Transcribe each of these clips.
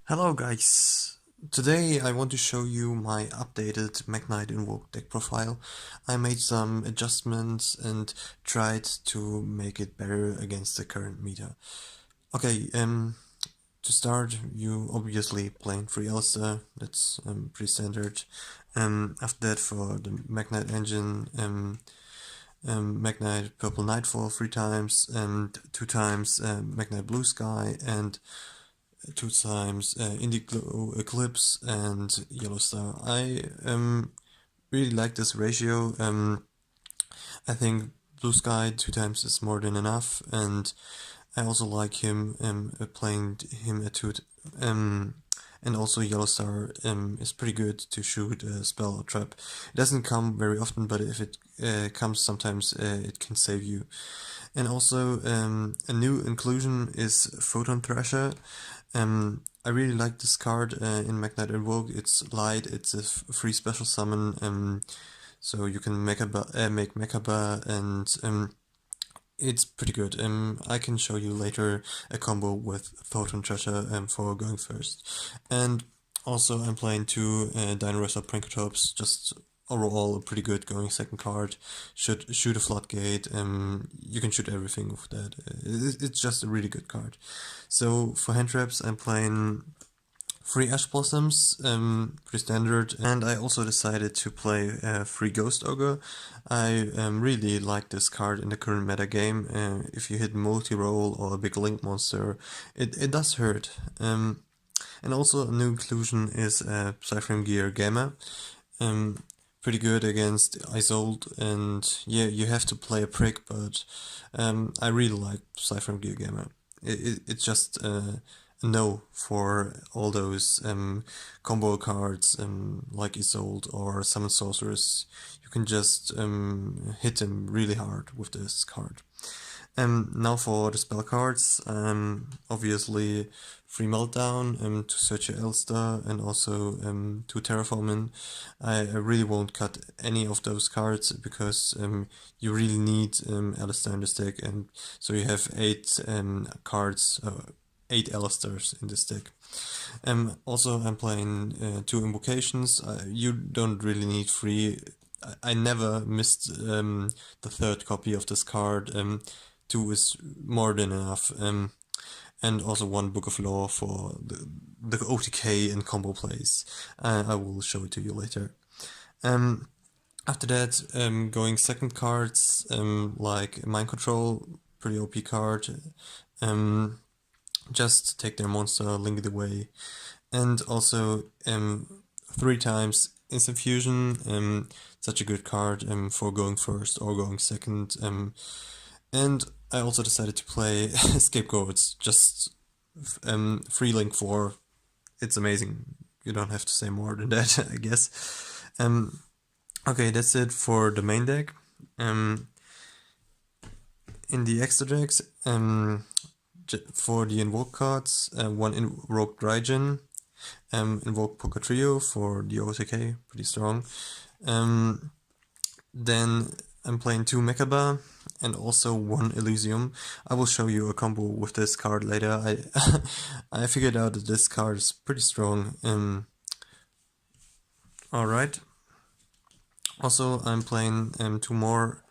Hello guys! Today I want to show you my updated Mekk-Knight Invoked deck profile. I made some adjustments and tried to make it better against the current meta. Okay, to start, you obviously playing free Alistair, that's pretty standard. After that, for the Mekk-Knight engine, Mekk-Knight Purple Nightfall 3 times, and 2 times Mekk-Knight Blue Sky, and 2 times Indigo Eclipse and Yellow Star. I really like this ratio. I think Blue Sky 2 times is more than enough, and I also like him playing him at 2. And also Yellow Star is pretty good to shoot a spell or trap. It doesn't come very often, but if it comes sometimes, it can save you. And also a new inclusion is Photon Thrasher. I really like this card in Mekk-Knight Invoked. It's light, it's a free special summon, so you can make Mekaba, and it's pretty good. I can show you later a combo with Photon Thrasher for going first. And also I'm playing 2 Dino Wrestler Prinkotops, just overall pretty good going second card. Should shoot a floodgate, you can shoot everything with that. It's just a really good card. So for hand traps I'm playing 3 Ash Blossoms, pretty standard, and I also decided to play 3 Ghost Ogre. I really like this card in the current meta game. If you hit multi-roll or a big link monster, it does hurt. And also a new inclusion is Psyframe Gear Gamma. Pretty good against Isold, and yeah, you have to play a prick, but I really like Psyframe Gear Gamma. It's just a no for all those combo cards like Isold or Summon Sorceress. You can just hit them really hard with this card. Now for the spell cards, obviously 3 Meltdown, to search your Elster, and also 2 Terraforming. I really won't cut any of those cards because you really need Alistair in this deck, and so you have 8 cards, 8 Alistairs in this deck. Also I'm playing 2 Invocations. You don't really need 3. I never missed the 3rd copy of this card. 2 is more than enough. And also 1 Book of Lore for the OTK and combo plays. I will show it to you later. After that, going second cards, like Mind Control, pretty OP card. Just take their monster, link it away. And also 3 times Instant Fusion, such a good card for going first or going second. And I also decided to play Scapegoats, just free link 4. It's amazing. You don't have to say more than that, I guess. Okay, that's it for the main deck. In the extra decks, for the Invoke cards, 1 Invoked Raijin, Invoked Poker Trio for the OTK, pretty strong. Then I'm playing 2 Mekaba and also 1 Elysium. I will show you a combo with this card later. I figured out that this card is pretty strong. Alright. Also I'm playing 2 more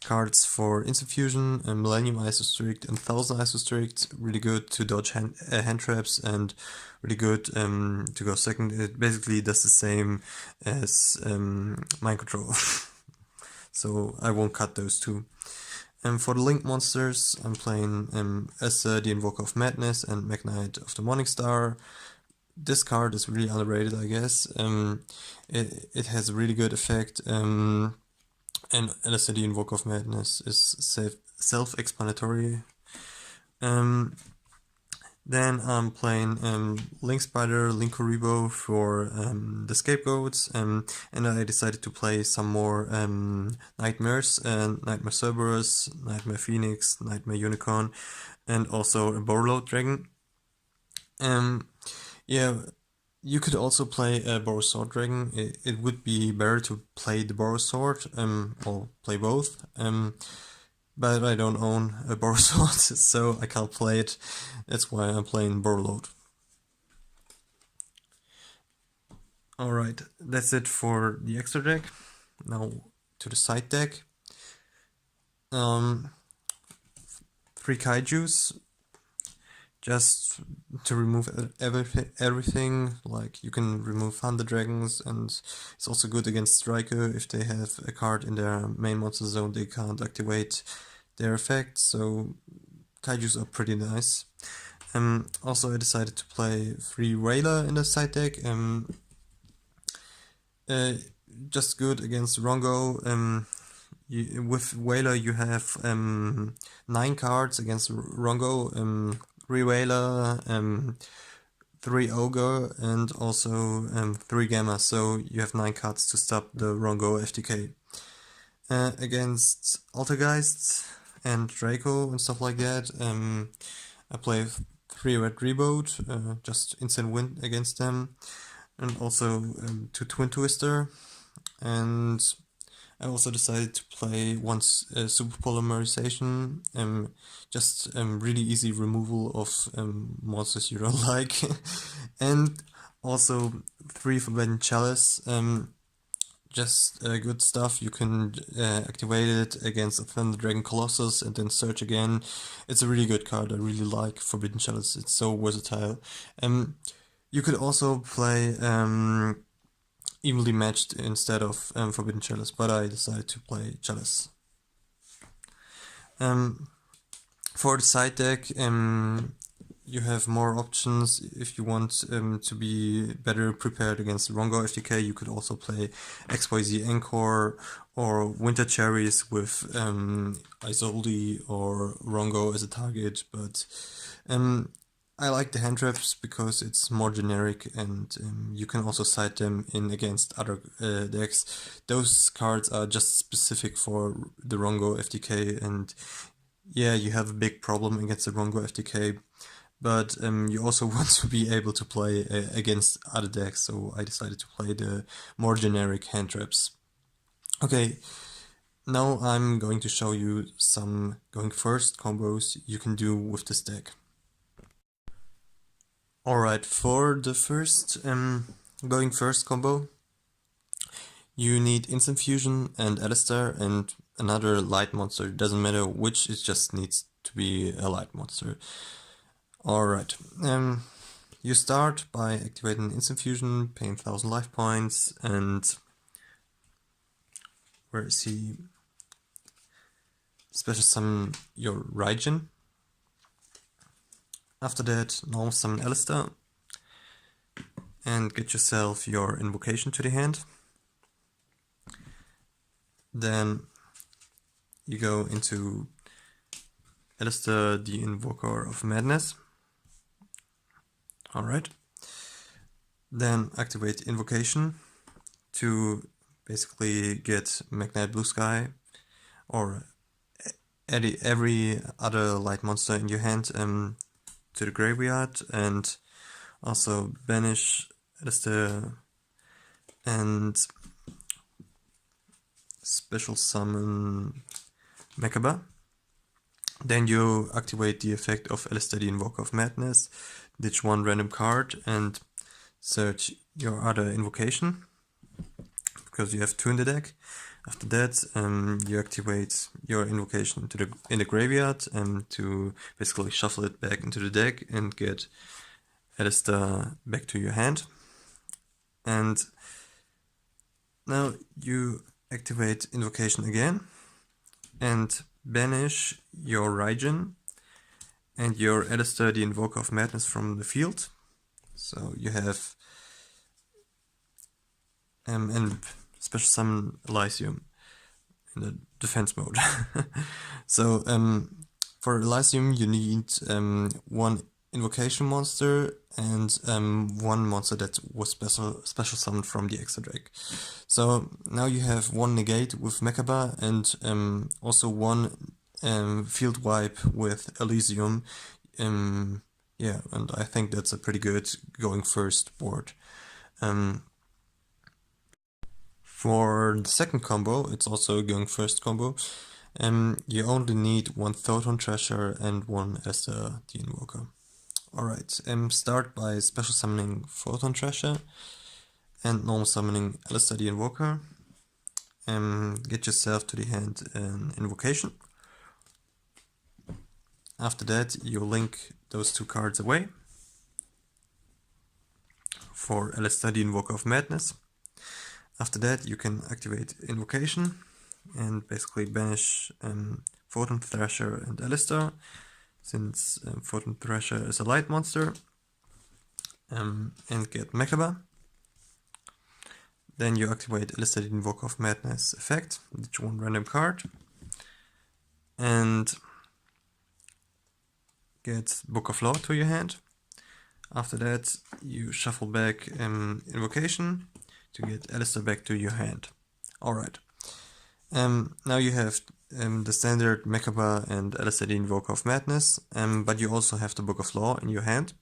cards for Instant Fusion, Millennium Isostrict and 1000 Isostrict, really good to dodge hand traps and really good to go second. It basically does the same as Mind Control, so I won't cut those 2. For the Link monsters, I'm playing Esther, the Invoker of Madness, and Mekk-Knight of the Morningstar. This card is really underrated, I guess. It has a really good effect. And Alistair, the Invoker of Madness is self-explanatory. Then I'm playing Link Spider, Link Kuriboh for the Scapegoats, and I decided to play some more Nightmares, Nightmare Cerberus, Nightmare Phoenix, Nightmare Unicorn, and also a Borrowload Dragon. Yeah, you could also play a Borrow Sword Dragon. It would be better to play the Borrow Sword, or play both. But I don't own a Borrow Sword, so I can't play it. That's why I'm playing Borrowload. Alright, that's it for the extra deck. Now to the side deck. 3 kaijus, just to remove everything. Like, you can remove Thunder Dragons, and it's also good against Striker. If they have a card in their main monster zone, they can't activate their effect, so kaijus are pretty nice. Also, I decided to play 3 Rayla in the side deck. Just good against Rongo. With Whaler you have 9 cards against Rongo, 3 Whaler, 3 Ogre, and also 3 Gamma, so you have 9 cards to stop the Rongo FTK. Against Altergeist and Draco and stuff like that, I play 3 Red Reboot, just instant win against them, and also 2 Twin Twister, and I also decided to play once Super Polymerization, just really easy removal of monsters you don't like, and also 3 Forbidden Chalice, just good stuff. You can activate it against a Thunder Dragon Colossus and then search again. It's a really good card. I really like Forbidden Chalice. It's so versatile. You could also play evenly matched instead of Forbidden Chalice, but I decided to play Chalice. For the side deck, you have more options. If you want to be better prepared against Rongo FTK, you could also play XYZ Encore or Winter Cherries with Isolde or Rongo as a target, but I like the hand traps because it's more generic, and you can also side them in against other decks. Those cards are just specific for the Rongo FTK, and yeah, you have a big problem against the Rongo FTK, but you also want to be able to play against other decks, so I decided to play the more generic hand traps. Okay, now I'm going to show you some going first combos you can do with this deck. Alright, for the first going first combo, you need Instant Fusion and Alistair and another light monster. It doesn't matter which, it just needs to be a light monster. Alright, you start by activating Instant Fusion, paying 1000 life points, and where is he? Special summon your Raijin. After that, normal summon Alistair and get yourself your invocation to the hand. Then you go into Alistair, the Invoker of Madness. Alright. Then activate Invocation to basically get Mekk-Knight Blue Sky or every other light monster in your hand to the graveyard, and also banish Alistair and special summon Mekaba. Then you activate the effect of Alistair, the Invoker of Madness, ditch 1 random card and search your other invocation, because you have 2 in the deck. After that, you activate your invocation in the graveyard to basically shuffle it back into the deck and get Alistair back to your hand. And now you activate invocation again and banish your Raijin and your Alistair, the Invoker of Madness, from the field. So you have and special summon Elysium in the defense mode. So for Elysium you need 1 invocation monster and 1 monster that was special summoned from the extra deck. So now you have 1 negate with Mekaba and also 1 field wipe with Elysium. Yeah, and I think that's a pretty good going first board. For the second combo, it's also a going first combo. You only need 1 Photon Treasure and 1 Alistair, the Invoker. Alright, start by special summoning Photon Treasure and normal summoning Alistair the Invoker. Get yourself to the hand an invocation. After that, you link those two cards away for Alistair the Invoker of Madness. After that, you can activate Invocation and basically banish Photon Thrasher and Alistair, since Photon Thrasher is a light monster, and get Mekk-Knight. Then you activate Alistair the Invoker of Madness effect, each one random card, and get Book of Law to your hand. After that, you shuffle back Invocation to get Alistair back to your hand. Alright. Now you have the standard Mekk-Knight and Alistair the Invoker of Madness, but you also have the Book of Law in your hand.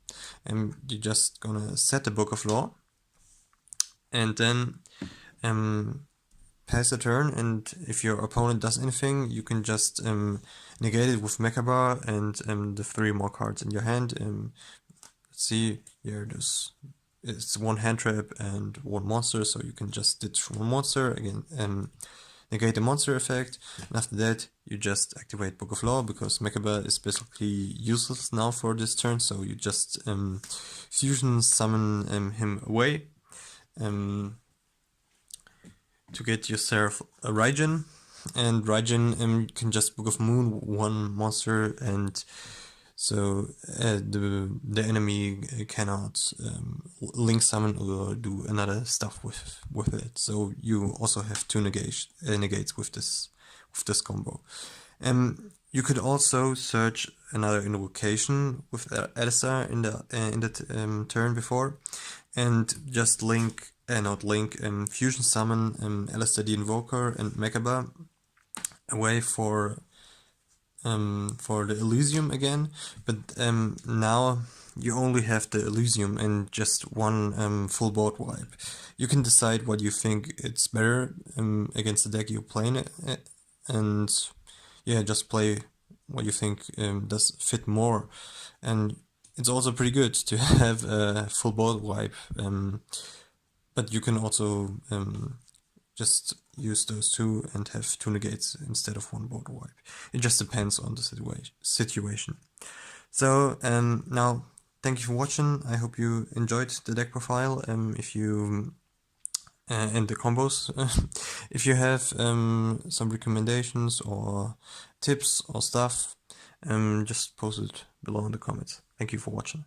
You're just gonna set the Book of Law, and then pass a turn, and if your opponent does anything, you can just negate it with Mekk-Knight and the 3 more cards in your hand. Let's see, here it's 1 hand trap and 1 monster, so you can just ditch 1 monster, again negate the monster effect, and after that you just activate Book of Law, because Mekk-Knight is basically useless now for this turn, so you just fusion summon him away to get yourself a Raijin, and Raijin can just Book of Moon 1 monster, and so the enemy cannot link summon or do another stuff with it. So you also have 2 negates with this combo. You could also search another invocation with Alistair in the turn before, and just fusion summon Alistair the Invoker and Mekk-Knight away for the Elysium again, but now you only have the Elysium and just 1 full board wipe. You can decide what you think it's better against the deck you're playing, and yeah, just play what you think does fit more. And it's also pretty good to have a full board wipe, but you can also just use those 2 and have 2 negates instead of 1 board wipe. It just depends on the situation. So now, thank you for watching. I hope you enjoyed the deck profile. If you and the combos, if you have some recommendations or tips or stuff, just post it below in the comments. Thank you for watching.